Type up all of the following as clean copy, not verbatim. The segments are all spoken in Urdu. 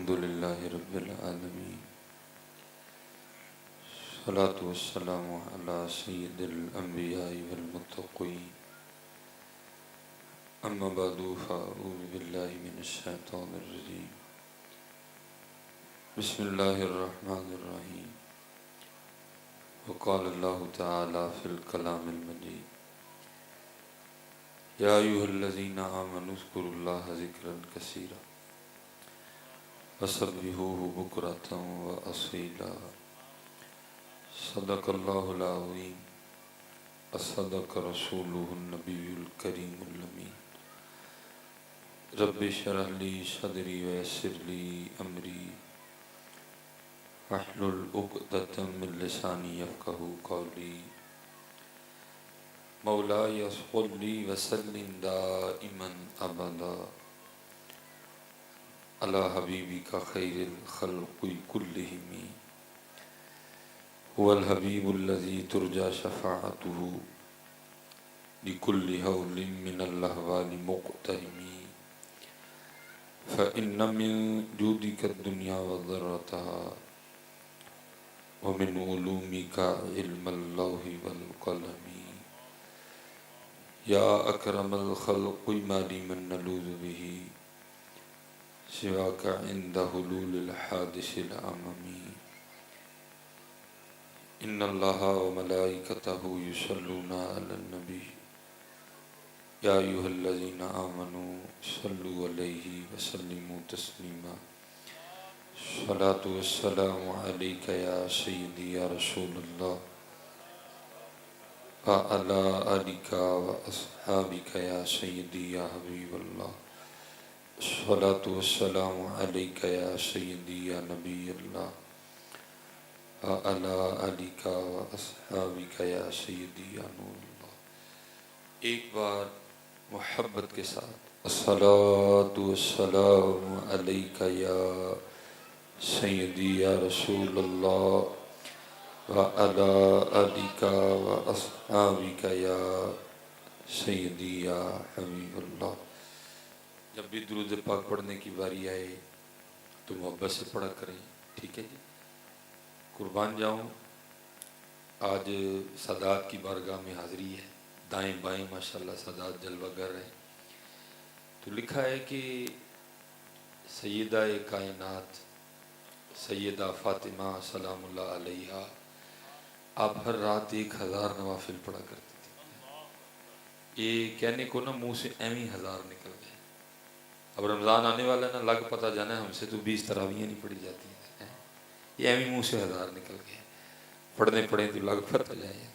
الحمد لله رب العالمين الصلاة والسلام على سيد الأنبياء والمتقين أما بعد فأعوذ بالله من الشيطان الرجيم بسم الله الرحمن الرحيم وقال الله تعالى في الكلام المجيد يا أيها الذين آمنوا اذكروا الله ذكرا كثيرا وسبحوه بكرة وأصيلا صدق الله العظيم وصدق رسوله النبي الكريم الأمين رب اشرح لي صدري ويسر لي أمري واحلل عقدة من لساني يفقهوا قولي مولاي صل وسلم دائما أبدا على حبيبك خير الخلق كلهم هو الحبيب الذي ترجى شفاعته لكل هول من الأهوال مقتهم فإن من جودك الدنيا وضرتها ومن علومك علم اللوح والقلم يا أكرم الخلق ما لي من نلوذ به سواك عند حلول الحادث الأممي إن الله وملائكته يصلون على النبي يا أيها الذين آمنوا صلوا عليه وسلموا تسليما الصلاة والسلام عليك يا سيدي يا رسول الله وعلى آلك وأصحابك يا سيدي يا حبيب الله الصلاة والسلام عليك يا سيدي يا نبي الله وعلى آلك وأصحابك يا سيدي يا نور الله. ایک بار محبت کے ساتھ الصلاة والسلام علیک یا سیدی یا رسول اللہ وعلى آلك وأصحابك يا سيدي يا حبيب اللہ. جب بھی درود پاک پڑھنے کی باری آئے تو محبت سے پڑھا کریں، ٹھیک ہے جی. قربان جاؤں، آج سادات کی بارگاہ میں حاضری ہے، دائیں بائیں ماشاءاللہ سادات جلوہ گر ہیں. تو لکھا ہے کہ سیدہ کائنات سیدہ فاطمہ سلام اللہ علیہا آپ ہر رات 1000 نوافل پڑھا کرتی تھی. یہ کہنے کو نا منہ سے ایویں 1000 نکل گئے. اب رمضان آنے والا ہے نا، لگ پتہ جانا ہے ہم سے تو 20 تراویحیں نہیں پڑھی جاتی ہیں. یہ ایویں منہ سے 1000 نکل گئے. پڑھنے پڑھیں تو لگ پتہ جائے.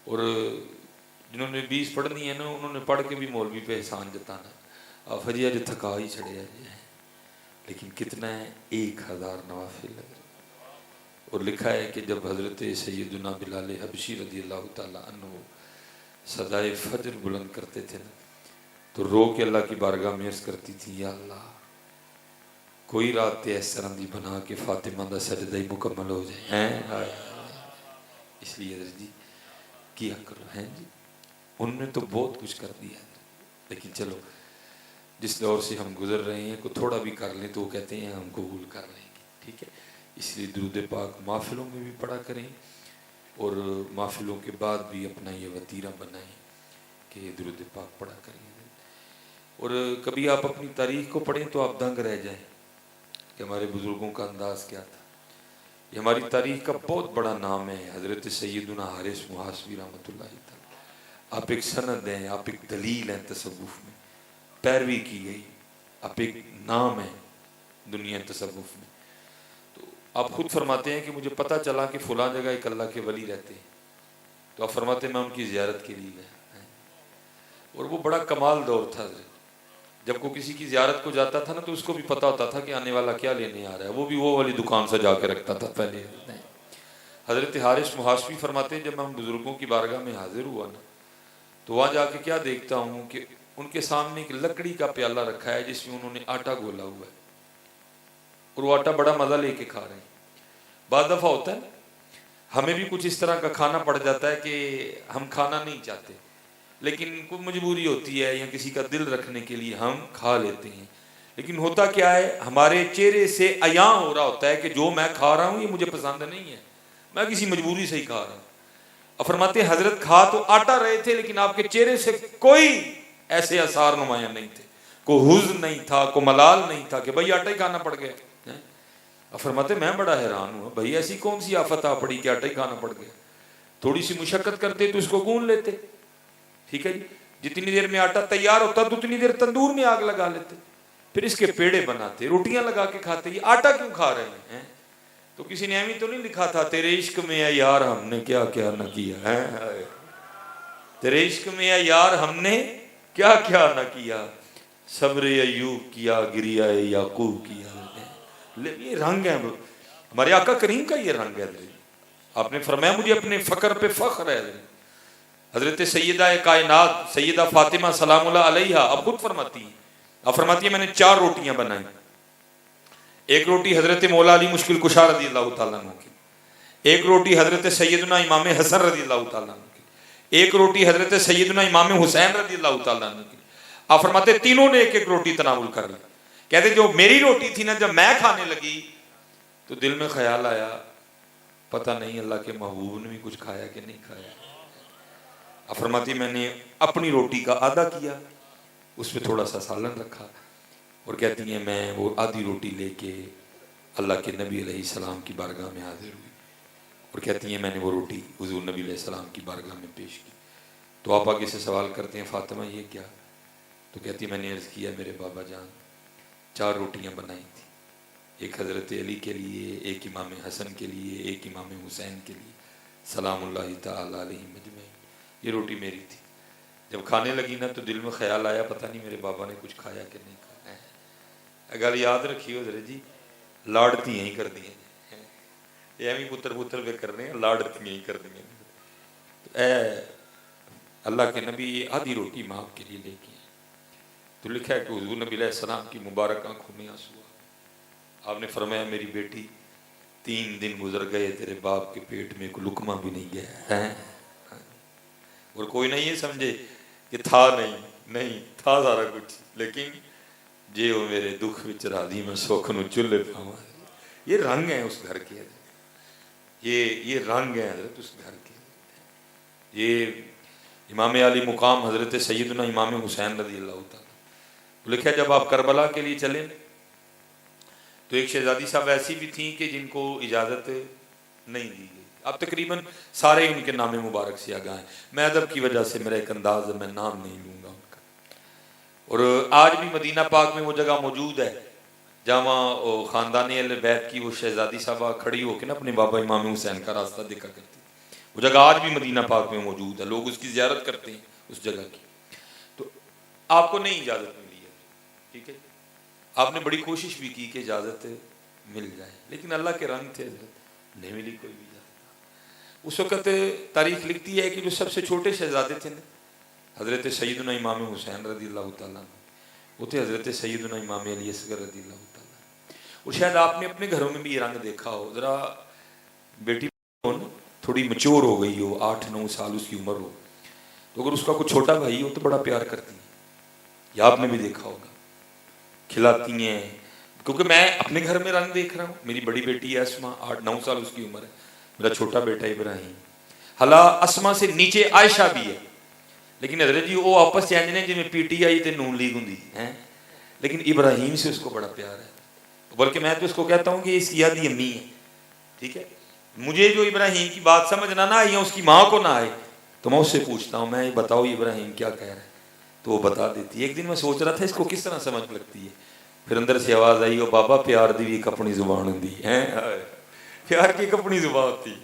اور جنہوں نے 20 پڑھنی ہے نا انہوں نے پڑھ کے بھی مولوی پہ احسان جتانا. آپ حجی اج تھکا ہی چھڑے ہیں، لیکن کتنا ہے 1000 نوافل لگ رہے. اور لکھا ہے کہ جب حضرت سیدنا بلال حبشی رضی اللہ تعالیٰ عنہ صدائے فجر بلند کرتے تھے نا تو رو کے اللہ کی بارگاہ میں عرض کرتی تھی، یا اللہ کوئی رات تے اس طرح دی بنا کہ فاطمہ دا سجدہ ہی مکمل ہو جائے. اس لیے حضرت جی کیا کرو ہیں جی، ان نے تو بہت کچھ کر دیا، لیکن چلو جس دور سے ہم گزر رہے ہیں کو تھوڑا بھی کر لیں تو وہ کہتے ہیں ہم قبول کر لیں گے، ٹھیک ہے. اس لیے درود پاک محفلوں میں بھی پڑھا کریں اور محفلوں کے بعد بھی اپنا یہ وتیرہ بنائیں کہ درود پاک پڑھا کریں. اور کبھی آپ اپنی تاریخ کو پڑھیں تو آپ دنگ رہ جائیں کہ ہمارے بزرگوں کا انداز کیا تھا. یہ ہماری تاریخ کا بہت بڑا نام ہے حضرت سیدنا حارث محاسبی رحمۃ اللہ تعالی. آپ ایک سند ہیں، آپ ایک دلیل ہیں تصوف میں، پیروی کی گئی، آپ ایک نام ہے دنیا تصوف میں. تو آپ خود فرماتے ہیں کہ مجھے پتہ چلا کہ فلاں جگہ ایک اللہ کے ولی رہتے ہیں، تو آپ فرماتے ہیں میں ان کی زیارت کے لیے گیا. اور وہ بڑا کمال دور تھا. جب کو کسی کی زیارت کو جاتا تھا نا تو اس کو بھی پتہ ہوتا تھا کہ آنے والا کیا لینے آ رہا ہے. وہ بھی وہ والی دکان سجا کے رکھتا تھا پہلے. حضرت حارث محاسبی فرماتے ہیں جب میں بزرگوں کی بارگاہ میں حاضر ہوا نا تو وہاں جا کے کیا دیکھتا ہوں کہ ان کے سامنے ایک لکڑی کا پیالہ رکھا ہے جس میں انہوں نے آٹا گولا ہوا ہے اور وہ آٹا بڑا مزہ لے کے کھا رہے ہیں. بعض دفعہ ہوتا ہے ہمیں بھی کچھ اس طرح کا کھانا پڑ جاتا ہے کہ ہم کھانا نہیں چاہتے لیکن کوئی مجبوری ہوتی ہے یا کسی کا دل رکھنے کے لیے ہم کھا لیتے ہیں. لیکن ہوتا کیا ہے، ہمارے چہرے سے عیاں ہو رہا ہوتا ہے کہ جو میں کھا رہا ہوں یہ مجھے پسند نہیں ہے، میں کسی مجبوری سے ہی کھا رہا ہوں۔ اور فرماتے ہیں حضرت کھا تو آٹا رہے تھے لیکن آپ کے چہرے سے کوئی ایسے آثار نمایاں نہیں تھے، کوئی حزن نہیں تھا، کوئی ملال نہیں تھا کہ بھائی آٹا ہی کھانا پڑ گیا۔ اور فرماتے میں بڑا حیران ہوں، بھائی ایسی کون سی آفت آ پڑی کہ آٹا ہی کھانا پڑ گیا؟ تھوڑی سی مشقت کرتے تو اس کو گون لیتے، ٹھیک ہے جی، جتنی دیر میں آٹا تیار ہوتا تو اتنی دیر تندور میں آگ لگا لیتے، پھر اس کے پیڑے بناتے، روٹیاں لگا کے کھاتے۔ یہ آٹا کیوں کھا رہے ہیں؟ تو کسی نے ایویں تو نہیں لکھا تھا تیرے عشق میں اے یار ہم نے کیا کیا نہ کیا ہے، تیرے عشق میں اے یار ہم نے کیا کیا نہ کیا، صبر ایوب کیا، گریہ یعقوب کیا۔ یہ رنگ ہے ہمارے آقا کریم کا، یہ رنگ ہے۔ آپ نے فرمایا مجھے اپنے فقر پہ فخر ہے۔ حضرت سیدہ کائنات سیدہ فاطمہ سلام اللہ علیہا اب خود فرماتی ہیں، اب فرماتی ہیں میں نے 4 روٹیاں بنائیں، ایک روٹی حضرت مولا علی مشکل کشا رضی اللہ تعالیٰ عنہ کی، ایک روٹی حضرت سیدنا امام حسن رضی اللہ تعالیٰ عنہ کی، ایک روٹی حضرت سیدنا امام حسین رضی اللہ تعالیٰ عنہ کی۔ آپ فرماتے تینوں نے ایک ایک روٹی تناول کر لی۔ کہتے جو میری روٹی تھی نا، جب میں کھانے لگی تو دل میں خیال آیا پتہ نہیں اللہ کے محبوب نے بھی کچھ کھایا کہ نہیں کھایا۔ آپ فرماتی میں نے اپنی روٹی کا آدھا کیا، اس پہ تھوڑا سا سالن رکھا، اور کہتی ہیں میں وہ آدھی روٹی لے کے اللہ کے نبی علیہ السلام کی بارگاہ میں حاضر ہوئی، اور کہتی ہیں میں نے وہ روٹی حضور نبی علیہ السلام کی بارگاہ میں پیش کی۔ تو آپ آگے سے سوال کرتے ہیں فاطمہ یہ کیا؟ تو کہتی میں نے عرض کیا میرے بابا جان 4 روٹیاں بنائی تھی، ایک حضرت علی کے لیے، ایک امام حسن کے لیے، ایک امام حسین کے لیے سلام اللہ تعالیٰ علیہ مجمعین۔ یہ روٹی میری تھی۔ جب کھانے لگی نا تو دل میں خیال آیا پتہ نہیں میرے بابا نے کچھ کھایا کہ نہیں کھایا۔ گل یاد رکھیے حضرت جی، لاڑتیاں ہی کر دیا، یہ بھی پتر پتر پہ کر رہے ہیں، لاڑتیاں ہی کر دیا۔ اے اللہ کے نبی یہ آدھی روٹی ماں آپ کے لیے لے کے، تو لکھا ہے کہ حضور نبی علیہ السلام کی مبارک آنکھوں میں آنسو آ۔ آپ نے فرمایا میری بیٹی 3 دن گزر گئے تیرے باپ کے پیٹ میں کوئی لقمہ بھی نہیں گیا ہے، اور کوئی نہیں یہ سمجھے کہ تھا نہیں تھا سارا کچھ، لیکن جے وہ میرے دکھ وچ راضی میں سکھ نو چلے پاواں۔ یہ رنگ ہیں اس گھر کے، یہ رنگ ہیں حضرت اس گھر کے۔ یہ امام علی مقام حضرت سیدنا امام حسین رضی اللہ تعالیٰ لکھا جب آپ کربلا کے لیے چلے تو ایک شہزادی صاحب ایسی بھی تھیں کہ جن کو اجازت نہیں دی گئی۔ اب تقریباً سارے ان کے نام مبارک سے آگاہ ہیں، میں ادب کی وجہ سے میرا ایک انداز ہے میں نام نہیں لوں گا ان کا۔ اور آج بھی مدینہ پاک میں وہ جگہ موجود ہے جہاں خاندان اہل بیت کی وہ شہزادی صاحبہ کھڑی ہو کے نا اپنے بابا امام حسین کا راستہ دیکھا کرتی، وہ جگہ آج بھی مدینہ پاک میں موجود ہے، لوگ اس کی زیارت کرتے ہیں اس جگہ کی۔ تو آپ کو نہیں اجازت ملی ہے، ٹھیک ہے، آپ نے بڑی کوشش بھی کی کہ اجازت مل جائے، لیکن اللہ کے رنگ تھے، نہیں ملی کوئی بھی اجازت۔ اس وقت تاریخ لکھتی ہے کہ جو سب سے چھوٹے شہزادے تھے حضرت سیدنا امام حسین رضی اللہ تعالیٰ وہ تھے حضرت سیدنا امام علی اصغر رضی اللہ تعالیٰ۔ اور شاید آپ نے اپنے گھروں میں بھی یہ رنگ دیکھا ہو، ذرا بیٹی تھوڑی مچور ہو گئی ہو، 8-9 سال اس کی عمر ہو، تو اگر اس کا کوئی چھوٹا بھائی ہو تو بڑا پیار کرتی ہیں، یا آپ نے بھی دیکھا ہوگا، کھلاتی ہیں۔ کیونکہ میں اپنے گھر میں رنگ دیکھ رہا ہوں، میری بڑی بیٹی ہے اسما، 8-9 سال اس کی عمر ہے، میرا چھوٹا بیٹا ابراہیم، حالا اسما سے نیچے عائشہ بھی ہے، لیکن حضرت جی وہ آپس چینج نے جی میں پی ٹی آئی تے نون لیگ ہوں ہیں، لیکن ابراہیم سے اس کو بڑا پیار ہے، بلکہ میں تو اس کو کہتا ہوں کہ اس کی آدھی امی ہے، ٹھیک ہے۔ مجھے جو ابراہیم کی بات سمجھنا نہ آئی یا اس کی ماں کو نہ آئے تو میں اس سے پوچھتا ہوں میں بتاؤ ابراہیم کیا کہہ رہا ہے، تو وہ بتا دیتی ہے۔ ایک دن میں سوچ رہا تھا اس کو کس طرح سمجھ لگتی ہے، پھر اندر سے آواز آئی، وہ بابا پیار دی بھی ایک اپنی زبان ہوندی ہے، پیار کی ایک اپنی زبان ہوتی،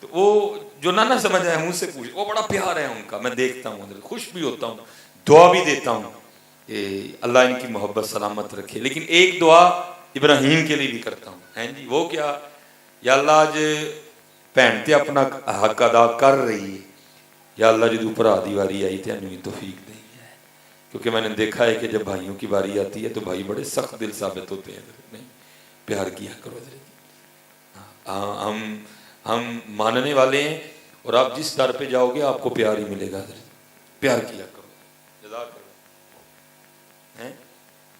تو وہ جو نہ سمجھ آئے مجھ سے پوچھ، وہ بڑا پیار ہے ان کا، میں دیکھتا ہوں اندر خوش بھی ہوتا ہوں، دعا بھی دیتا ہوں کہ اللہ ان کی محبت سلامت رکھے، لیکن ایک دعا ابراہیم کے لیے بھی کرتا ہوں، ہیں جی وہ کیا، یا اللہ آج بھین تے اپنا حق ادا کر رہی ہے، یا اللہ جدو بھرا دی واری آئی تے انہوں توفیق دے، کیونکہ میں نے دیکھا ہے کہ جب بھائیوں کی باری آتی ہے تو بھائی بڑے سخت دل ثابت ہوتے ہیں، نہیں پیار کیا کرو، ہم ماننے والے ہیں اور آپ جس در پہ جاؤ گے آپ کو پیار ہی ملے گا، پیار کیا کرو، جزاک اللہ،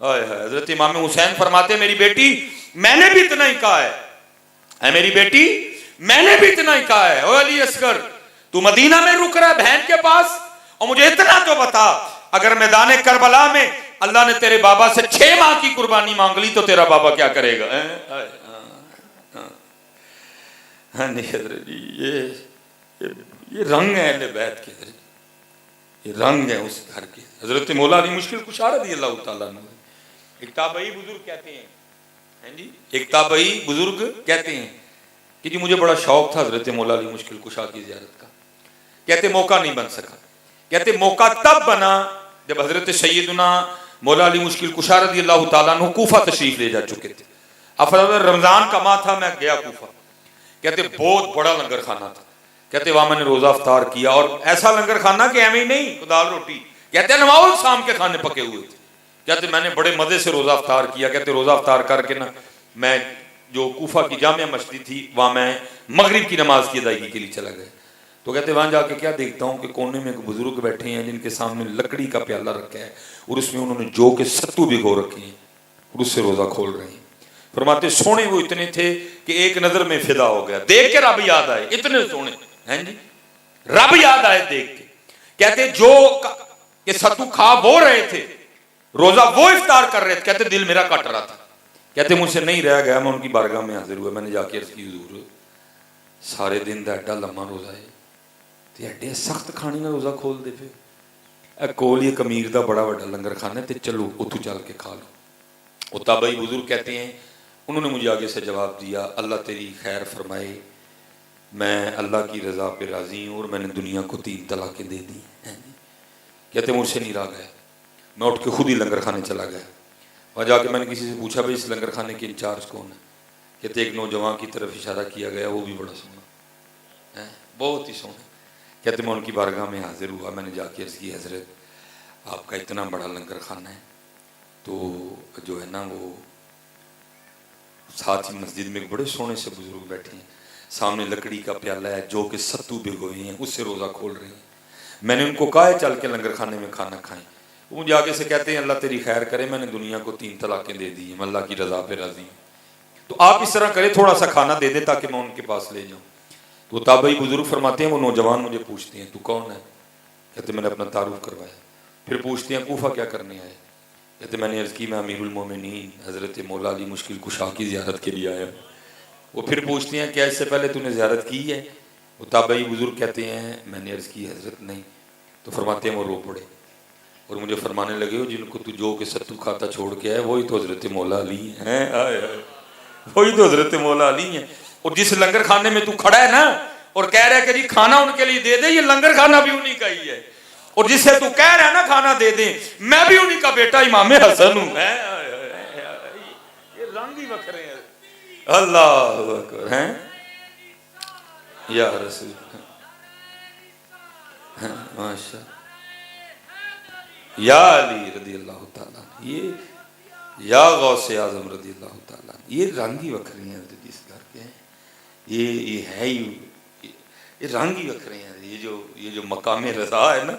حضرت امام حسین فرماتے ہیں میری بیٹی میں نے بھی اتنا ہی کہا ہے، اے میری بیٹی میں نے بھی اتنا ہی کہا ہے، او علی اصغر تو مدینہ میں رک رہا ہے بہن کے پاس، اور مجھے اتنا تو بتا اگر میدان کربلا میں اللہ نے تیرے بابا سے 6 ماہ کی قربانی مانگ لی تو تیرا بابا کیا کرے گا؟ ہاں نہیں حضرت جی یہ رنگ ہے اہل بیت کے، یہ رنگ ہے اس گھر کے۔ حضرت مولا علی مشکل کشا رضی اللہ تعالیٰ عنہ ایک تابعی بزرگ کہتے ہیں، جی ایک تابعی بزرگ کہتے ہیں کہ جی مجھے بڑا شوق تھا حضرت مولا علی مشکل کشا کی زیارت کا، کہتے موقع نہیں بن سکا، کہتے موقع تب بنا جب حضرت سیدنا مولا علی مشکل کشا رضی اللہ تعالیٰ عنہ کوفہ تشریف لے جا چکے تھے۔ افضل رمضان کا ماہ تھا، میں گیا کوفہ، کہتے بہت بڑا لنگر کھانا تھا، کہتے وہاں میں نے روزہ افطار کیا، اور ایسا لنگر کھانا کہ ایویں نہیں دال روٹی، کہتے نماز شام کے کھانے پکے ہوئے تھے، کہتے میں نے بڑے مزے سے روزہ افطار کیا، کہتے روزہ افطار کر کے نا میں جو کوفہ کی جامع مسجد تھی وہاں میں مغرب کی نماز کی ادائیگی کے لیے چلا گیا، تو کہتے وہاں جا کے کیا دیکھتا ہوں کہ کونے میں ایک بزرگ بیٹھے ہیں جن کے سامنے لکڑی کا پیالہ رکھا ہے اور اس میں انہوں نے جو کے ستو بھگو رکھے ہیں اور اس سے روزہ کھول رہے ہیں۔ فرماتے سونے وہ اتنے تھے کہ ایک نظر میں فدا ہو گیا، دیکھ کے رب یاد آئے، اتنے سونے ہیں جی، رب یاد آئے دیکھ کے۔ کہتے جو کہ ستو کھا وہ رہے تھے، روزہ وہ افطار کر رہے تھے، کہتے دل میرا کٹ رہا تھا، کہتے مجھ سے نہیں رہ گیا، میں ان کی بارگاہ میں حاضر ہوا، میں نے جا کے عرض کی حضور سارے دن دا ایڈا لمحہ روزہ ہے تے ایڈے سخت کھانے نہ روزہ کھول دے پھر اے کول یہ کمیر دا بڑا بڑا لنگر کھانا ہے تے چلو اتھو چل کے کھا لو۔ وہ تابعی بزرگ کہتے ہیں انہوں نے مجھے آگے سے جواب دیا اللہ تیری خیر فرمائے، میں اللہ کی رضا پہ راضی ہوں اور میں نے دنیا کو 3 طلاقیں دے دی ہیں۔ کہتے مجھ سے نہیں رہا گیا، میں اٹھ کے خود ہی لنگر کھانے چلا گیا، وہاں جا کے میں نے کسی سے پوچھا بھائی اس لنگر کھانے کے انچارج کون ہے؟ کہتے ایک نوجوان کی طرف اشارہ کیا گیا، وہ بھی بڑا سونا ہے، بہت ہی سونا۔ کہتے میں ان کی بارگاہ میں حاضر ہوا، میں نے جا کے عرض کی حضرت آپ کا اتنا بڑا لنگر کھانا ہے تو جو ہے نا وہ ساتھ ہی مسجد میں بڑے سونے سے بزرگ بیٹھے ہیں، سامنے لکڑی کا پیالہ ہے جو کہ ستو بھگوئے ہیں اس سے روزہ کھول رہے ہیں، میں نے ان کو کہا ہے چل کے لنگر کھانے میں کھانا کھائیں، وہ مجھے آگے سے کہتے ہیں اللہ تیری خیر کرے میں نے دنیا کو 3 طلاقیں دے دی ہیں، میں اللہ کی رضا پہ راضی ہوں، تو آپ اس طرح کریں تھوڑا سا کھانا دے دیں تاکہ میں ان کے پاس لے جاؤں۔ تو تابعی بزرگ فرماتے ہیں وہ نوجوان مجھے پوچھتے ہیں تو کون ہے؟ کہتے میں نے اپنا تعارف کروایا، پھر پوچھتے ہیں کوفہ کیا کرنے آئے؟ کہتے میں نے عرض کی میں امیر المومنین حضرت مولا علی مشکل کشا کی زیارت کے لیے آیا ہوں۔ وہ پھر پوچھتے ہیں کیا اس سے پہلے تو نے زیارت کی ہے؟ وہ تابعی بزرگ کہتے ہیں میں نے عرض کی حضرت نہیں، تو فرماتے ہیں وہ رو پڑے اور مجھے فرمانے لگے ہو جن کو تو جو کہ ستو کھاتا چھوڑ کے آئے وہی تو حضرت مولا علی ہیں، وہی تو حضرت مولا علی ہیں، اور جس لنگر کھانے میں تو کھڑا ہے نا اور کہہ رہا ہے کہ جی کھانا ان کے لیے دے دے، یہ لنگر کھانا بھی انہی کا ہی ہے، اور جس سے تو کہہ رہا ہے نا کھانا دے دیں میں بھی انہی کا بیٹا امام حسن ہوں۔ یہ رنگ ہی بکھرے ہیں، اللہ اکبر ہیں یا رسول ماشاء یا علی رضی اللہ تعالیٰ، یہ یا غوث اعظم رضی اللہ تعالیٰ، یہ رنگ ہی وکھرے ہیں حضرت جس گھر کے ہیں، یہ ہے ہی یہ رنگ ہی وکھرے ہیں، یہ جو مقام رضا ہے نا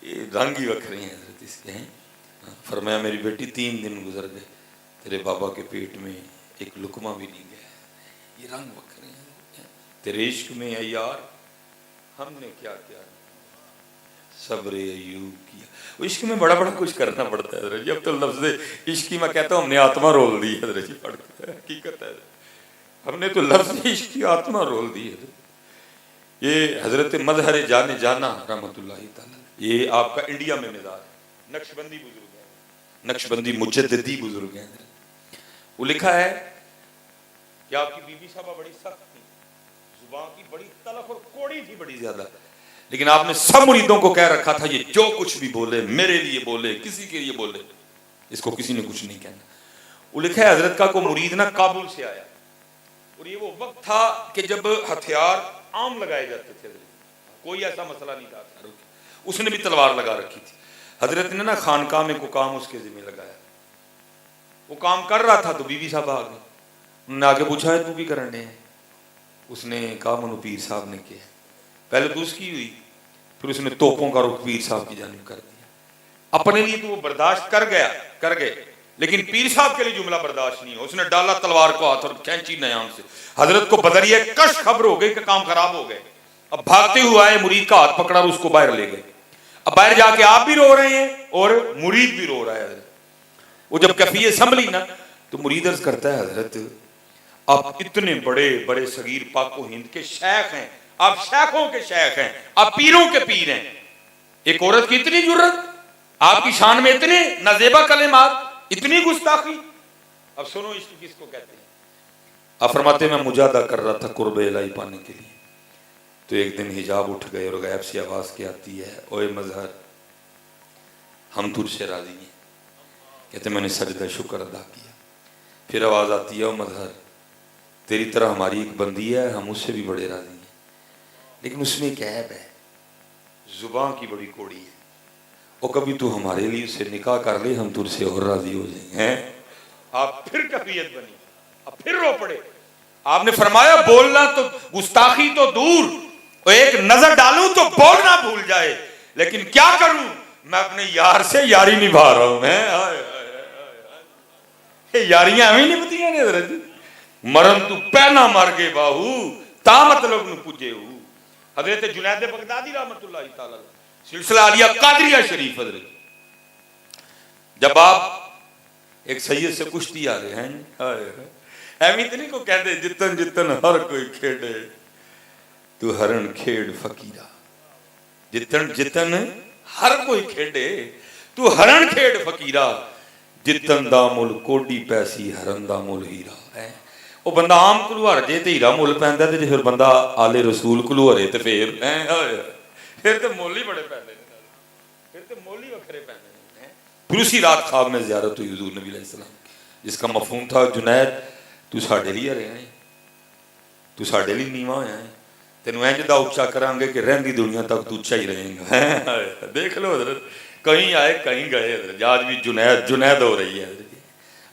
یہ رنگ ہی وکھرے ہیں حضرت اس کے ہیں۔ فرمایا میری بیٹی 3 دن گزر گئے تیرے بابا کے پیٹ میں ایک لقمہ بھی نہیں گیا، یہ رنگ وکھرے ہیں تیرے عشق میں اے یار ہم نے کیا کیا، صبر ایوب کیا، وہ عشق میں بڑا بڑا کچھ کرنا پڑتا ہے حضرت جی، اب تو لفظ عشق کی میں کہتا ہوں ہم نے آتما رول دی حضرت جی، پڑھتے ہیں حقیقت ہے ہم نے تو لفظ عشق کی آتما رول دی حضرت۔ یہ حضرت مظہر جان جانا رحمت اللہ تعالی، یہ آپ کا انڈیا میں مزار ہے، نقش بندی بزرگ ہے، نقش بندی مجددی بزرگ ہیں، وہ لکھا ہے کہ آپ کی بی بی صاحبہ بڑی سخت تھی، زبان کی بڑی تلخ اور کوڑی تھی بڑی زیادہ، لیکن آپ نے سب مریدوں کو کہہ رکھا تھا یہ جو کچھ بھی بولے میرے لیے بولے کسی کے لیے بولے، اس کو کسی نے کچھ نہیں کہنا۔ وہ لکھا ہے حضرت کا کوئی مرید نہ کابل سے آیا اور یہ وہ وقت تھا کہ جب ہتھیار عام لگائے جاتے تھے، کوئی ایسا مسئلہ نہیں تھا، اس نے بھی تلوار لگا رکھی تھی، حضرت نے نا خانقاہ میں کو کام اس کے ذمہ لگایا، وہ کام کر رہا تھا تو بی بی صاحب آ گئے، انہوں نے آگے پوچھا ہے تو کی کرنے ہیں؟ اس نے کہا منو پیر صاحب نے کیا، پہلے تو اس کی ہوئی پھر اس نے توپوں کا رخ پیر صاحب کی جانب کر دیا، اپنے لیے تو وہ برداشت کر گئے لیکن پیر صاحب کے لیے جملہ برداشت نہیں ہو. اس نے ڈالا تلوار کو ہاتھ اور کھینچی نیام سے. حضرت کو بدریہ کش خبر ہو گئی کہ کام خراب ہو گئے. اب بھاگتے ہوئے آئے, مرید کا ہاتھ پکڑا اور اس کو باہر لے گئے. اب باہر جا کے آپ بھی رو رہے ہیں اور مرید بھی رو رہا ہے. وہ جب کیفیت سنبھلی نا تو مرید عرض کرتا ہے حضرت آپ اتنے بڑے بڑے صغیر پاک و ہند کے شیخ ہیں, آپ شیخوں کے شیخ ہیں, آپ پیروں کے پیر ہیں, ایک عورت کی اتنی جرت, آپ کی شان میں اتنے نازیبا کلمات, اتنی گستاخی. اب سنو عشق کس کو کہتے ہیں. آپ فرماتے میں مجاہدہ کر رہا تھا قرب الہی پانے کے لیے, تو ایک دن حجاب اٹھ گئے اور غیب سے آواز کی آتی ہے, اوے مظہر ہم تجھ سے راضی ہیں. کہتے میں نے سجدہ شکر ادا کیا. پھر آواز آتی ہے, او مظہر تیری طرح ہماری ایک بندی ہے, ہم اس سے بھی بڑے راضی ہیں, لیکن اس میں ایک عیب ہے, زبان کی بڑی کوڑی ہے. اور کبھی تو ہمارے لیے اسے نکاح کر لے, ہم تجھ سے اور راضی ہو جائیں ہیں. آپ پھر کفیت بنی, اب پھر رو پڑے. آپ نے فرمایا بولنا تو گستاخی تو دور, اور ایک نظر ڈالوں تو بولنا بھول جائے, لیکن کیا کروں میں اپنے یار سے یاری نبھا رہا ہوں. یاریاں ہمیں نہیں بتیاں نے حضرت, مرن تو پہنا مر گئے باہو تا مطلب نو پجے ہو. حضرت جنید بغدادی رحمت اللہ تعالی سلسلہ عالیہ قادریہ شریف. حضرت جب آپ ایک سید سے کشتی آ رہے ہیں, ایمی اتنی کو کہتے جتن جتن ہر کوئی کھیڑے تو ہرن کھیڑ فقیرہ, جتن جتن ہر کوئی کھیڑے تو ہرن کھیڑ فقیرہ, جتن دا مل کوڈی پیسی ہرن دا مل ہیرا. وہ بندہ عام کلو ہر جے تے ہیرا مل پیندا, تے پھر بندہ آل رسول کلو ہرے تے پھر تے مول ہی بڑے پیندے نے, پھر تے مول ہی وکھرے پیندے نے. پھر اسی رات خواب میں زیارت ہوئی حضور نبی علیہ السلام, جس کا مفہوم تھا جنید تو ساڈے لیے رہے ہیں, تو ساڈے لیے نیواں ہویا ہے, تینوں انج دا اونچا کران گے کہ رہندی دنیا تک تو اونچا ہی رہیں گا. دیکھ لو حضرت, کہیں آئے کہیں گئے حضرت. آج بھی جنید جنید ہو رہی ہے حضرت.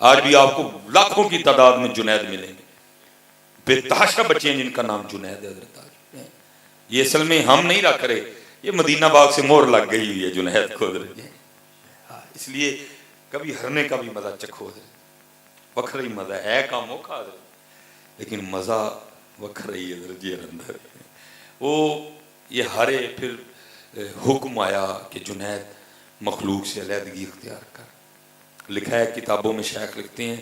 آج بھی آپ کو لاکھوں کی تعداد میں جنید ملیں گے, بے تحاشا بچے ہیں جن کا نام جنید ہے حضرت. یہ اصل میں ہم نہیں رکھ رہے, یہ مدینہ باغ سے مہر لگ گئی ہوئی ہے جنید کو حضرت. اس لیے کبھی ہرنے کا بھی مزہ چکھو حضرت, وکھرا ہی مزہ ہے کام اوکھا حضرت, لیکن مزہ وکھرا ہی حضرت جی اندر. وہ یہ ہرے پھر حکم آیا کہ جنید مخلوق سے علیحدگی اختیار کر. لکھا ہے کتابوں میں, شیخ لکھتے ہیں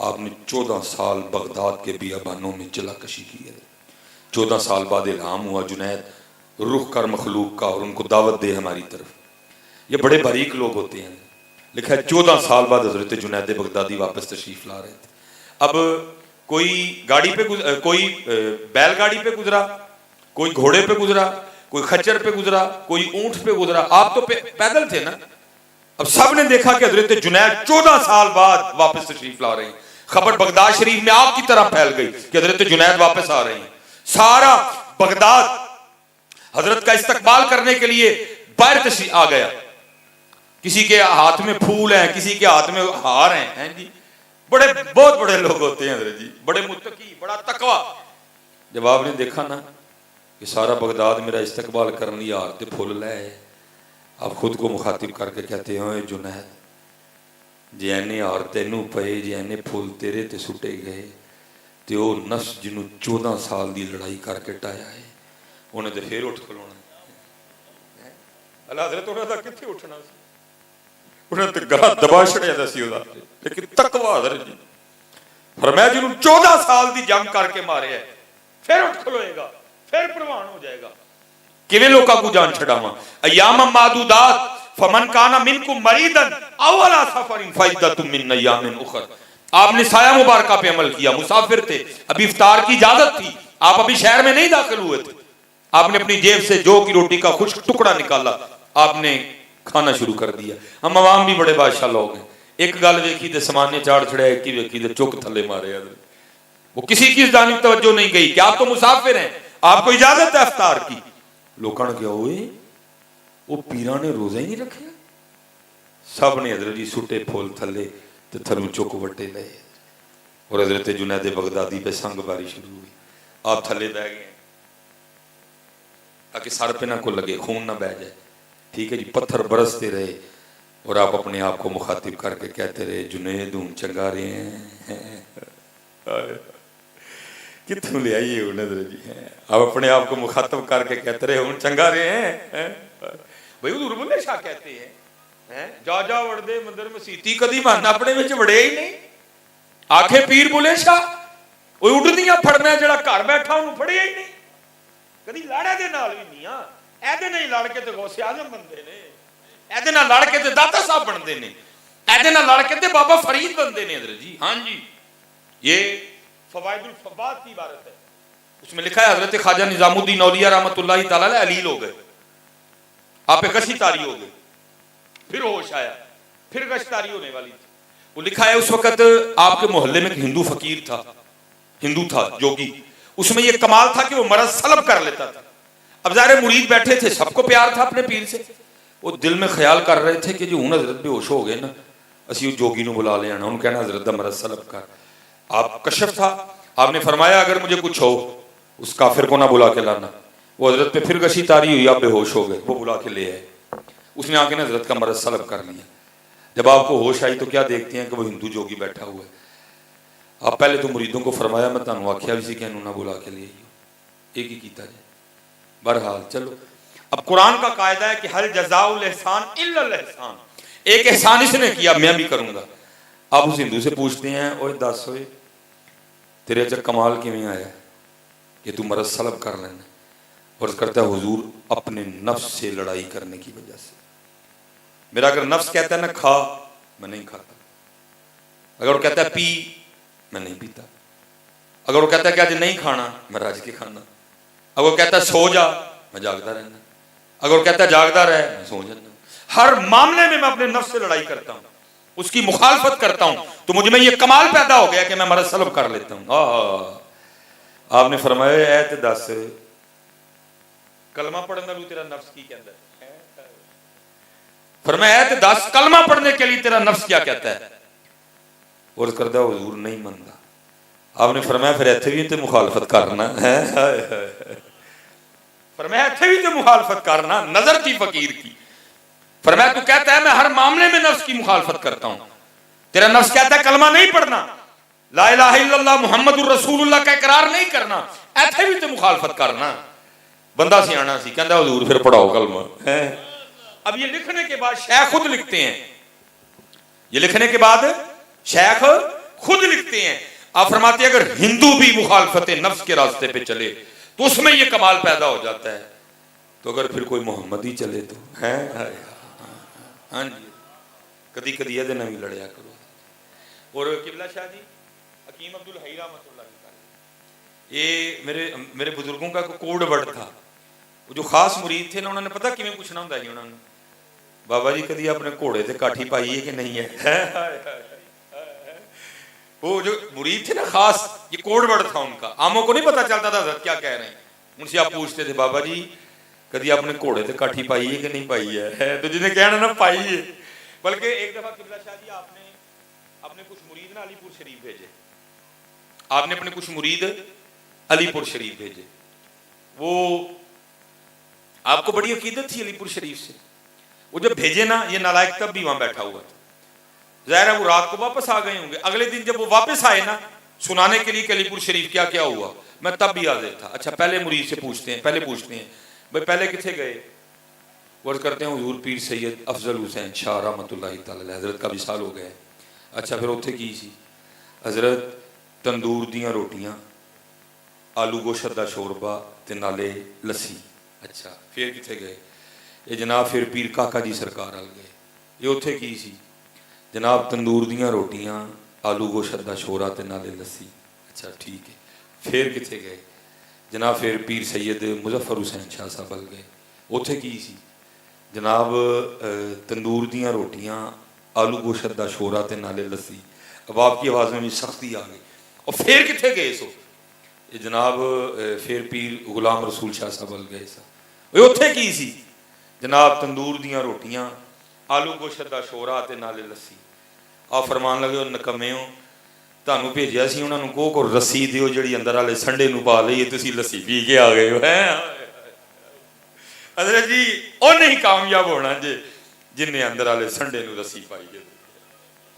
آپ نے 14 سال بغداد کے بیابانوں میں چلا کشی کی ہے. 14 سال بعد الہام ہوا جنید رخ کر مخلوق کا اور ان کو دعوت دے ہماری طرف. یہ بڑے باریک لوگ ہوتے ہیں. لکھا ہے 14 سال بعد حضرت جنید بغدادی واپس تشریف لا رہے تھے. اب کوئی گاڑی پہ کوئی بیل گاڑی پہ گزرا, کوئی گھوڑے پہ گزرا, کوئی خچر پہ گزرا, کوئی اونٹ پہ گزرا, آپ تو پیدل تھے نا. اب سب نے دیکھا کہ حضرت جنید 14 سال بعد واپس تشریف لا رہے ہیں. خبر بغداد شریف میں آپ کی طرح پھیل گئی کہ حضرت جنید واپس آ رہے ہیں. سارا بغداد حضرت کا استقبال کرنے کے لیے باہر تشریف آ گیا. کسی کے ہاتھ میں پھول ہیں, کسی کے ہاتھ میں ہار ہیں جی. بڑے بہت بڑے لوگ ہوتے ہیں حضرت جی, بڑے متقی, بڑا تقوی. جب آپ نے دیکھا نا کہ سارا بغداد میرا استقبال کرنے لیا, ہار تے پھول لے, آپ خود کو مخاطب کر کے کہتے ہیں جنید جی اینے ہار تینوں پئے, جی اینے پھول تیرے تے سٹے گئے, تے او نفس جنوں 14 سال دی لڑائی کر کے ٹایا ہے انہیں تے پھر اٹھ کھلونا. اللہ حضرت انہوں نے کتنے اٹھنا سی, انہیں تے گلا دبا چھڑیا دا سی اودا, لیکن تقوی حضرت جی فرمایا جنوں 14 سال دی جنگ کر کے مارے ہے پھر اٹھ کھلوئے گا, پھر پروان ہو جائے گا. کیویں لوکاں کو جان چھڑاواں. ایام معدودات فمن کان منکم مریضا او علی سفر فعدۃ من ایام اخر. آپ نے سایہ مبارکہ پہ عمل کیا, مسافر تھے, ابھی افطار کی اجازت تھی, آپ ابھی شہر میں نہیں داخل ہوئے تھے. آپ نے اپنی جیب سے جو کی روٹی کا خشک ٹکڑا نکالا, آپ نے کھانا شروع کر دیا. ہم عوام بھی بڑے بادشاہ لوگ ہیں, ایک گل ویکھی تے سمانے چاڑ چھڑے, ایک ہی ویکھی تے چک تھلے مارے. وہ کسی کی جانب توجہ نہیں گئی کہ آپ تو مسافر ہیں, آپ کو اجازت ہے افطار کی. لوکاں نے کیا ہوئے, وہ پیراں نے روزہ ہی نہیں رکھے. سب نے حضرت جی سٹے پھول تھلے تے تھلوں چک وٹے لے, اور حضرت جنید بغدادی پہ سنگ باری شروع ہوئی. آپ تھلے بہ گئے تاکہ سر پہ نہ کو لگے, خون نہ بہ جائے. ٹھیک ہے جی, پتھر برستے رہے, اور آپ اپنے آپ کو مخاطب کر کے کہتے رہے جنید ہوں چنگا رہے ہیں. کتوں لے آئیے ہوں نظر جی. آپ اپنے آپ کو مخاطب کر کے کہتے رہے ہوں چنگا رہے ہیں. بھائی حضور بلے شاہ کہتے ہیں جا جا وڑ دے مندر میں سیتی کدی من اپنے وچ وڑے ہی نہیں. آکھے پیر بلے شاہ وہ اٹھدیاں پھڑنا جڑا گھر بیٹھا انہوں پھڑیا ہی نہیں. کدی لاڑے دے نال بھی نہیں. ہاں ایدے نہیں لڑ کے تے غوث اعظم بندے نے, ایدے نہ لڑ کے تے داتا صاحب بندے نے, ایدے نہ لڑ کے تے بابا فرید بندے نے. حضرت جی ہاں جی یہ فوائد الفباد کی عبارت ہے. اس میں لکھا ہے حضرت خواجہ نظام الدین اولیاء رحمۃ اللہ تعالی علیہ علیل ہو گئے, آپ پہ گشی تاری ہو گئے, پھر ہوش آیا, پھر گشت تاری ہونے والی تھی. وہ لکھا ہے اس وقت آپ کے محلے میں ایک ہندو فقیر تھا, ہندو تھا جوگی. اس میں یہ کمال تھا کہ وہ مرض سلب کر لیتا تھا. اب ظاہر مرید بیٹھے تھے, سب کو پیار تھا اپنے پیر سے. وہ دل میں خیال کر رہے تھے کہ جو ہوں حضرت بے ہوش ہو گئے نا, اسی جوگی نو بلا لے آنا, انہوں کہنا حضرت دا مرض سلب کر. آپ کشف تھا, آپ نے فرمایا اگر مجھے کچھ ہو اس کافر کو نہ بلا کے لانا. وہ حضرت پہ پھر گشی تاری ہوئی, آپ بے ہوش ہو گئے, وہ بلا کے لے آئے. اس نے آ کے نا حضرت کا مرض سلب کر لیا. جب آپ کو ہوش آئی تو کیا دیکھتے ہیں کہ وہ ہندو جوگی بیٹھا ہوا ہے. آپ پہلے تو مریدوں کو فرمایا میں تانوں آکھیا بھی سی کہ انہوں نہ بلا کے لے آئیو, ایک ہی کیتا جائے. بہرحال چلو, اب قرآن کا قاعدہ ہے کہ حل جزاء الاحسان الا الاحسان, ایک احسان اس نے کیا میں بھی کروں گا. آپ اس ہندو سے پوچھتے ہیں اوے دس ہوئے تیرے اچھا کمال کیویں آیا کہ تو مرض سلب کر لینا. اور کرتا ہے حضور اپنے نفس سے لڑائی کرنے کی وجہ سے. میرا اگر نفس کہتا ہے نا کھا, میں نہیں کھاتا. اگر وہ کہتا ہے پی, میں نہیں پیتا. اگر وہ کہتا ہے کہ آج نہیں کھانا, میں راج کے کھانا. اگر وہ کہتا ہے سو جا, میں جاگتا رہنا. اگر وہ کہتا ہے جاگتا رہے, میں سو جانا. ہر معاملے میں اپنے نفس سے لڑائی کرتا ہوں, اس کی مخالفت کرتا ہوں, تو مجھ میں یہ کمال پیدا ہو گیا کہ میں مرض سلب کر لیتا ہوں. آپ نے فرمایا اے تے دس کلمہ پڑھنے لوں تیرا نفس کی کہتا ہے. فرمایا اے تے دس کلمہ پڑھنے کے لیے تیرا نفس کیا کہتا ہے. اور کردہ حضور نہیں منتا. آپ نے فرمایا پھر ایتھے بھی تے مخالفت کرنا ہے. فرمایا ایتھے بھی تے مخالفت کرنا, نظر تھی فقیر کی. فرمایا تو کہتا ہے میں ہر معاملے میں نفس کی مخالفت کرتا ہوں, تیرا نفس کہتا ہے کلمہ نہیں پڑھنا, لا الہ الا اللہ محمد الرسول اللہ کا اقرار نہیں کرنا, ایتھے بھی تے مخالفت کرنا. بندہ سیانا سی کہندا حضور پھر پڑھاؤ کلمہ. اب یہ لکھنے کے بعد شیخ خود لکھتے ہیں, یہ لکھنے کے بعد شیخ خود لکھتے ہیں. آپ فرماتے ہیں اگر ہندو بھی مخالفت نفس کے راستے پہ چلے تو اس میں یہ کمال پیدا ہو جاتا ہے, تو اگر پھر کوئی محمدی چلے تو ہاں جی کدی کدی یہ نہ بھی لڑیا کرو. اور قبلہ شاہ جی حکیم عبد الحی رحمۃ اللہ علیہ, یہ میرے بزرگوں کا کوڈ ورڈ تھا. وہ جو خاص مرید تھے نا, انہوں نے پتہ کیویں پوچھنا ہوندا ہے انہوں نے, بابا جی کدی اپنے گھوڑے تے کاٹھی پائی ہے کہ نہیں ہے. وہ جو مرید تھے نا خاص, یہ کوڈ ورڈ تھا ان کا, عاموں کو نہیں پتا چلتا تھا حضرت کیا کہہ رہے ہیں. ان سے آپ پوچھتے تھے بابا جی کدی اپنے گھوڑے تے کاٹھی پائی ہے کہ نہیں پائی ہے, تو جنہیں کہنا نا پائی ہے. بلکہ ایک دفعہ قبلہ شاہ جی آپ نے اپنے کچھ مرید نا علی پور شریف بھیجے, آپ نے اپنے کچھ مرید علی پور شریف بھیجے. وہ آپ کو بڑی عقیدت تھی علی پور شریف سے. وہ جب بھیجے نا, یہ نالائق تب بھی وہاں بیٹھا ہوا تھا. ظاہر ہے وہ رات کو واپس آ گئے ہوں گے. اگلے دن جب وہ واپس آئے نا سنانے کے لیے کہ علی پور شریف کیا کیا ہوا, میں تب بھی حاضر تھا. اچھا پہلے مرید سے پوچھتے ہیں, پہلے پوچھتے ہیں بھائی پہلے کتنے گئے. ورد کرتے ہیں حضور پیر سید افضل حسین شاہ رحمۃ اللہ تعالی علیہ حضرت کا وصال ہو گیا. اچھا پھر اتنے کی سی حضرت تندور دیاں روٹیاں, آلو گوشت دا شوربا تے نالے لسی. اچھا پھر کتنے گئے. یہ جناب پھر پیر کاکا جی سرکار آل گئے. یہ اتنے کی سی جناب تندور دیاں روٹیاں, آلو گوشت دا شورا تے نالے لسی. اچھا ٹھیک ہے. پھر کتنے گئے جناب, پھر پیر سید مظفر حسین شاہ صاحب آل گئے. اتنے کی سی جناب تندور دیاں روٹیاں, آلو گوشت دا شورا تے نالے لسی. اب آپ کی آواز میں بھی سختی آ گئی. اور پھر کتنے گئے سو یہ جناب, پھر پیر غلام رسول شاہ صاحب آل گئے سا. اتنے کی سی جناب تندور دیاں روٹیاں, آلو گوشت دا شورا تے نالے لسی. آپ فرمان لگے نکمے ہو, تانوں بھیجیا سی انہاں نوں کو رسی دیو جڑی اندر والے سنڈے نوں پا لئیے, تسی لسی پی کے آ گئے ہو. حضرت جی او نہیں کامیاب ہونا جی جن نے اندر والے سنڈے نو رسی پائی ہے.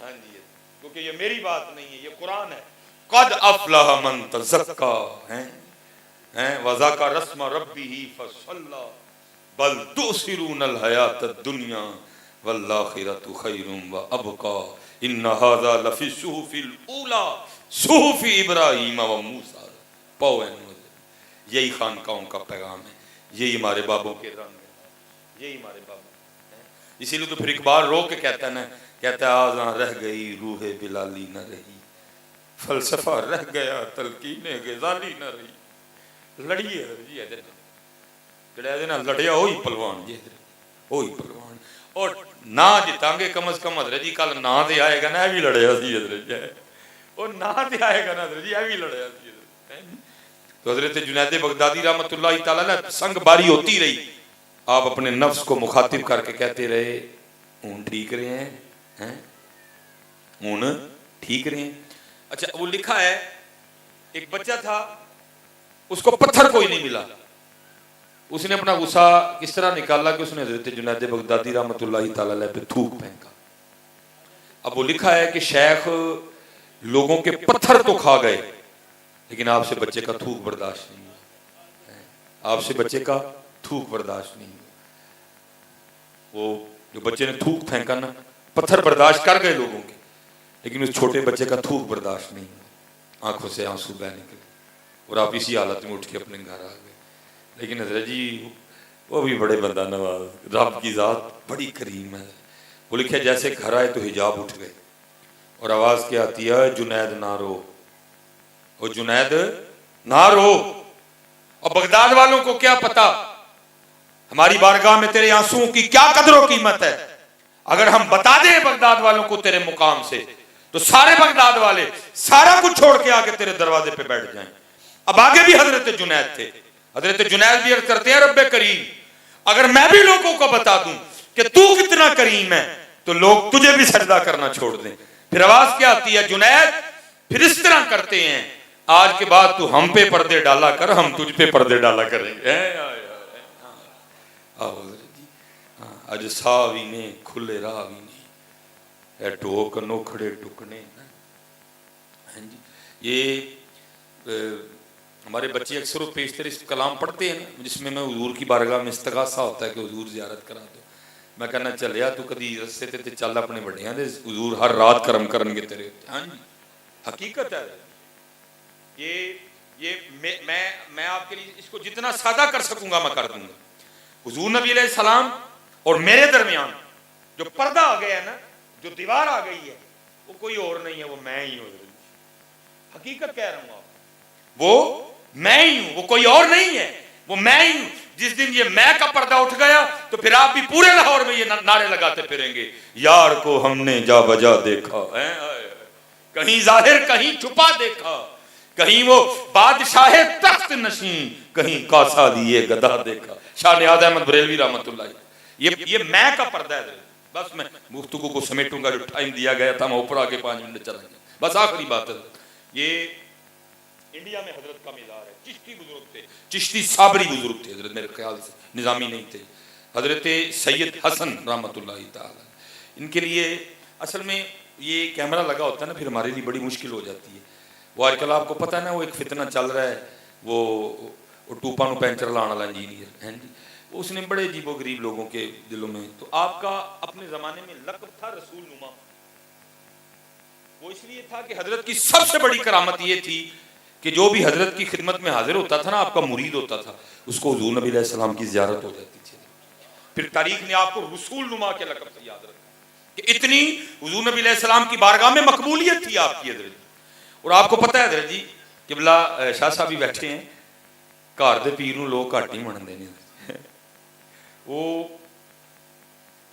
ہاں جی کیونکہ یہ میری بات نہیں ہے یہ قرآن ہے. قد افلح من تزکا ہیں وذکر اسم ربہ فصلی بل تؤثرون الحیاۃ الدنیا والآخرۃ خیر وابقی ان ھذا لفی الصحف الاولی صحف ابراہیم و موسیٰ. پاؤ یہی خانقاہوں کا پیغام ہے, یہی ہمارے بابوں کے رنگ ہے, یہی ہمارے بابوں. اسی لیے تو پھر اقبال رو کے کہتا ہے نا, کہتا ہے آزاں رہ گئی روح بلالی نہ رہی, فلسفہ رہ گیا تلقین غزالی نہ رہی. لڑیے جی جڑے نا لڑیا وہی پلوان جی وہی پلوان. اور نہ جتانگے کم از کم حضرت جی کل نہ دے آئے گا نا بھی لڑیا سی حضرت جی, اور نہ دے آئے گا نا حضرت جی بھی لڑیا سی. تو حضرت جنید بغدادی رحمۃ اللہ تعالیٰ نے سنگ باری ہوتی رہی, آپ اپنے نفس کو مخاطب کر کے کہتے رہے اون ٹھیک رہے ہیں, اون ٹھیک رہے ہیں. اچھا وہ لکھا ہے ایک بچہ تھا اس کو پتھر کوئی نہیں ملا, اس نے اپنا غصہ کس طرح نکالا کہ اس نے حضرت جنید بغدادی رحمۃ اللہ تعالیٰ علیہ پہ تھوک پھینکا. اب وہ لکھا ہے کہ شیخ لوگوں کے پتھر تو کھا گئے لیکن آپ سے بچے کا تھوک برداشت نہیں ہوا, آپ سے بچے کا تھوک برداشت نہیں ہوا. وہ جو بچے نے تھوک پھینکا نا, پتھر برداشت کر گئے لوگوں کے لیکن اس چھوٹے بچے کا تھوک برداشت نہیں ہوا, آنکھوں سے آنسو بہہ نکلے اور آپ اسی حالت میں اٹھ کے اپنے گھر آ گئے. لیکن حضرت جی وہ بھی بڑے بندہ نواز, رب کی ذات بڑی کریم ہے. وہ لکھے جیسے گھر آئے تو حجاب اٹھ گئے اور آواز کیا آتی ہے جنید نہ رو, وہ جنید نہ رو. اور بغداد والوں کو کیا پتا ہماری بارگاہ میں تیرے آنسوؤں کی کیا قدر و قیمت ہے. اگر ہم بتا دیں بغداد والوں کو تیرے مقام سے تو سارے بغداد والے سارا کچھ چھوڑ کے آگے تیرے دروازے پہ بیٹھ جائیں. اب آگے بھی حضرت جنید تھے, حضرت جنید بھی عرض کرتے ہیں رب کریم اگر میں بھی لوگوں کو بتا دوں کہ تو کتنا کریم ہے تو لوگ تجھے بھی سجدہ کرنا چھوڑ دیں. پھر آواز کیا آتی ہے جنید پھر اس طرح کرتے ہیں آج کے بعد تو ہم پہ پردے ڈالا کر ہم تجھ پہ پردے ڈالا کریں گے. اج ساوی نے کھلے راہ بھی نہیں اے ٹوک نوکھڑے ٹکنے. یہ ہمارے بچے اکثر و پیشتر اس کلام پڑھتے ہیں جس میں حضور کی بارگاہ میں استغاثہ ہوتا ہے کہ حضور زیارت کرا دو. میں کہنا چلیا تو کدی رستے تے چل اپنے بڑیاں دے حضور ہر رات کرم کرن گے تیرے. ہاں جی حقیقت ہے. یہ میں آپ کے لیے اس کو جتنا سادہ کر سکوں گا میں کر دوں گا. حضور نبی علیہ السلام اور میرے درمیان جو پردہ آ گیا ہے نا, جو دیوار آ گئی ہے, وہ کوئی اور نہیں ہے, وہ میں ہی ہوں. حقیقت کہہ رہا ہوں آپ, وہ میں ہی ہوں, وہ کوئی اور نہیں ہے, وہ میں ہی ہوں. جس دن یہ میں کا پردہ اٹھ گیا تو پھر آپ بھی پورے لاہور میں یہ نعرے لگاتے پھریں گے یار کو ہم نے جا بجا دیکھا, کہیں ظاہر کہیں چھپا دیکھا, کہیں وہ بادشاہ تخت نشین کہیں کاسا لیے گدا دیکھا. شاہ نیاز احمد بریلوی رحمۃ اللہ. یہ میں کا پردہ ہے. بس میں گفتگو کو سمیٹوں گا, جو ٹائم دیا گیا تھا میں اوپر آگے 5 منٹ چلا گیا. بس آخری بات ہے, یہ انڈیا میں حضرت کا مزار ہے. چشتی بزرگ تھے, چشتی صابری بزرگ تھے حضرت, میرے خیال سے نظامی نہیں تھے. حضرت سید حسن رحمۃ اللہ تعالی, ان کے لیے اصل میں یہ کیمرہ لگا ہوتا ہے نا, پھر ہمارے لیے بڑی مشکل ہو جاتی ہے. وہ آج کل آپ کو پتہ ہے نا, وہ ایک فتنہ چل رہا ہے, وہ ٹوپا نو پینچر لانے والا انجینئر ہے جی, اس نے بڑے عجیب و غریب لوگوں کے دلوں میں. تو آپ کا اپنے زمانے میں لقب تھا رسول نما. وہ اس لیے تھا کہ حضرت کی سب سے بڑی کرامت یہ تھی کہ جو بھی حضرت کی خدمت میں حاضر ہوتا تھا نا, آپ کا مرید ہوتا تھا, اس کو حضور نبی علیہ السلام کی زیارت ہو جاتی تھی. پھر تاریخ نے آپ کو رسول نما کے لقب سے یاد رکھا کہ اتنی حضور نبی علیہ السلام کی بارگاہ میں مقبولیت تھی آپ کی حضرت. اور آپ کو پتہ ہے حضرت جی قبلہ شاہ صاحب بھی بیٹھے ہیں, گھر دے پیر نو لوگ گھٹ ہی منتے ہیں. وہ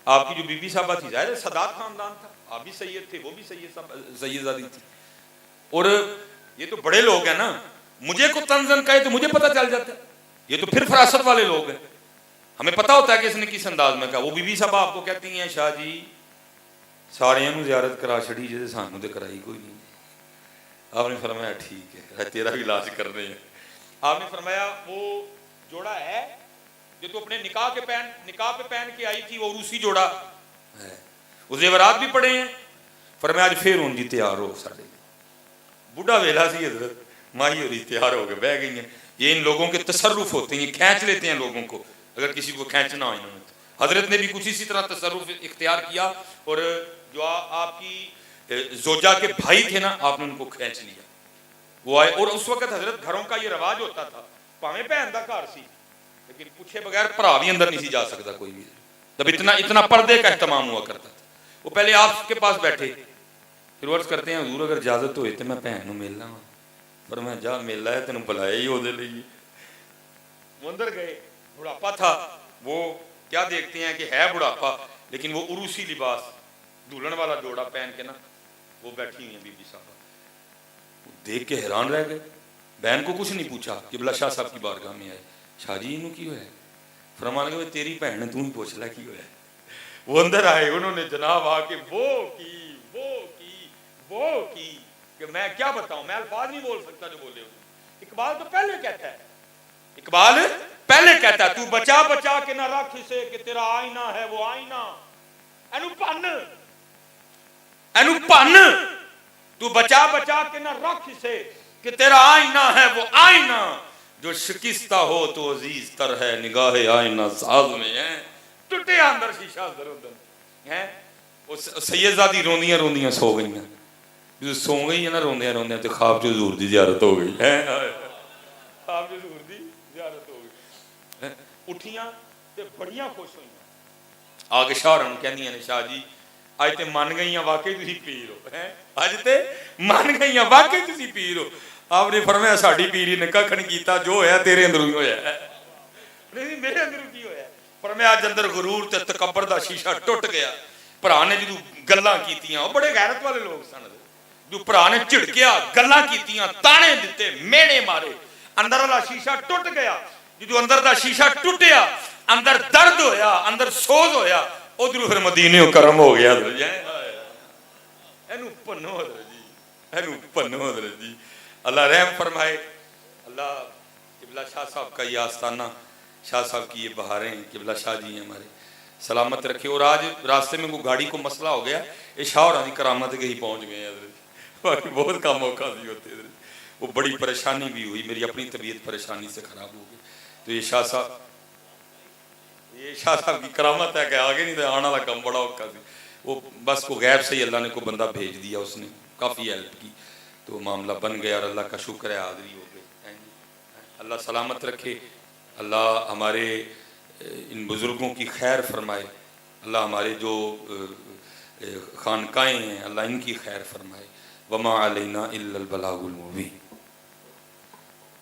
آپ کی جو بی بی صاحبہ تھی ظاہر سادات خاندان تھا, آپ بھی سید تھے, وہ بھی سیدزادی تھی. اور یہ تو بڑے لوگ ہیں نا, مجھے کو تنزن کہے تو مجھے پتہ چل جاتا ہے. یہ تو پھر فراست والے لوگ ہیں, ہمیں پتہ ہوتا ہے کہ اس نے کس انداز میں کہا. وہ بی بی صاحبہ آپ کو کہتی ہیں شاہ جی سارے نو زیارت کرا چھڑی جیسے سانو تو کرائی کوئی نہیں. آپ نے فرمایا ٹھیک ہے تیرا بھی علاج کر رہے ہیں. آپ نے فرمایا وہ جوڑا ہے جو تو اپنے نکاح پہ پہن کے آئی تھی, وہ روسی جوڑا وہ زیورات بھی پڑے ہیں، فرمایا آج پھر ہوں جی تیار ہو سارے بوڑھا ویلا سی حضرت ماہی ہوئی تیار ہو کے بہ گئی ہیں. یہ ان لوگوں کے تصرف ہوتے ہیں، کھینچ لیتے ہیں لوگوں کو اگر کسی کو کھینچنا ہو انہوں نے. حضرت نے بھی کچھ اسی طرح تصرف اختیار کیا اور جو آپ کی زوجہ کے بھائی تھے نا آپ نے ان کو کھینچ لیا. وہ آئے اور اس وقت حضرت گھروں کا یہ رواج ہوتا تھا پاویں بہن دا گھر سی لیکن پوچھے بغیر بھرا بھی اندر نہیں سی جا سکتا کوئی بھی. جب اتنا پردے کا اہتمام ہوا کرتا تھا. وہ پہلے آپ کے پاس بیٹھے پھر عرض کرتے ہیں حضور اگر اجازت ہوئے تو میں بہن نو ملنا وا. پر میں جا مل ہے تینوں بلایا ہی وہ دے لئیے. وہ اندر گئے بڑھاپا تھا وہ کیا دیکھتے ہیں کہ ہے بڑھاپا لیکن وہ عروسی لباس دلہن والا جوڑا پہن کے نا وہ بیٹھی ہوئی ہیں بی بی صاحبہ. دیکھ کے حیران رہ گئے. بہن کو کچھ نہیں پوچھا کہ بلا شاہ صاحب کی بارگاہ میں آئے. شاہ جی انہوں کی ہوا ہے؟ فرمان لگے تیری بہن ہے تو ہی پوچھ لے کی ہوا ہے. وہ اندر آئے انہوں نے جناب آ کے وہ کی کہ میں کیا بتاؤں میں الفاظ نہیں بول سکتا جو بولے. اقبال تو پہلے کہتا ہے تو بچا بچا کے نہ رکھ اسے کہ تیرا آئینہ ہے وہ آئینہ. اینو پن تو بچا بچا کے نہ رکھ اسے کہ تیرا آئینہ ہے وہ آئینہ. جو شکستہ ہو تو عزیز تر ہے نگاہ آئینہ ساز میں ہے. ٹوٹے اندر شیشہ در ادھر ہے. سیدزادی روندیاں سو گئی ہیں. سو گئی ہے نا روندیاں تو خواب جو حضور دی زیارت ہو گئی ہے. خواب جو حضور دی زیارت ہو گئی. اٹھیاں تے بڑیاں خوش ہوئیں. آگے شاہ رہن کہنی ہیں شاہ جی آج تے من گئی ہیں واقعی تسی پیر ہو. آج تے من گئی ہیں واقعی تسی پیر ہو. آپ نے فرمایا ساڑی پیری نے ککھ نہیں کیتا جو ہویا تیرے اندروں ہی ہویا ہے. نہیں میرے اندروں کی ہویا ہے. فرمایا آج اندر غرور تے تکبر دا شیشہ ٹوٹ گیا. بھرا نے جدوں گلاں کیتیاں وہ بڑے غیرت والے لوگ سن. جو بھرا نے جھڑکیا گلاں کیتیاں تانے دتے مینے مارے اندر والا شیشہ ٹوٹ گیا. جدوں اندر دا شیشہ ٹوٹیا اندر درد ہویا اندر سوز ہویا ادھر پھر مدینے کرم ہو گیا. اینو پنو حضرت جی اللہ رحم فرمائے. اللہ قبلہ شاہ صاحب کا یہ آستانہ شاہ صاحب کی یہ بہاریں قبلہ شاہ جی ہیں ہمارے سلامت رکھے. اور آج راستے میں کوئی گاڑی کو مسئلہ ہو گیا یہ شاہ اور آنی کرامت کے ہی پہنچ گئے ہیں حضرت. بہت کام موقع بھی ہوتے حضرت. وہ بڑی پریشانی بھی ہوئی میری اپنی طبیعت پریشانی سے خراب ہو گئی. تو یہ شاہ صاحب کی کرامت ہے کہ آگے نہیں تو آنا والا کام بڑا اوکھا سی. وہ بس کو غیب سے ہی اللہ نے کو بندہ بھیج دیا اس نے کافی ہیلپ کی تو معاملہ بن گیا اور اللہ کا شکر ہے حاضری ہو گئی. اللہ سلامت رکھے. اللہ ہمارے ان بزرگوں کی خیر فرمائے. اللہ ہمارے جو خانقاہیں ہیں اللہ ان کی خیر فرمائے. وما علینا الا البلاغ المبین.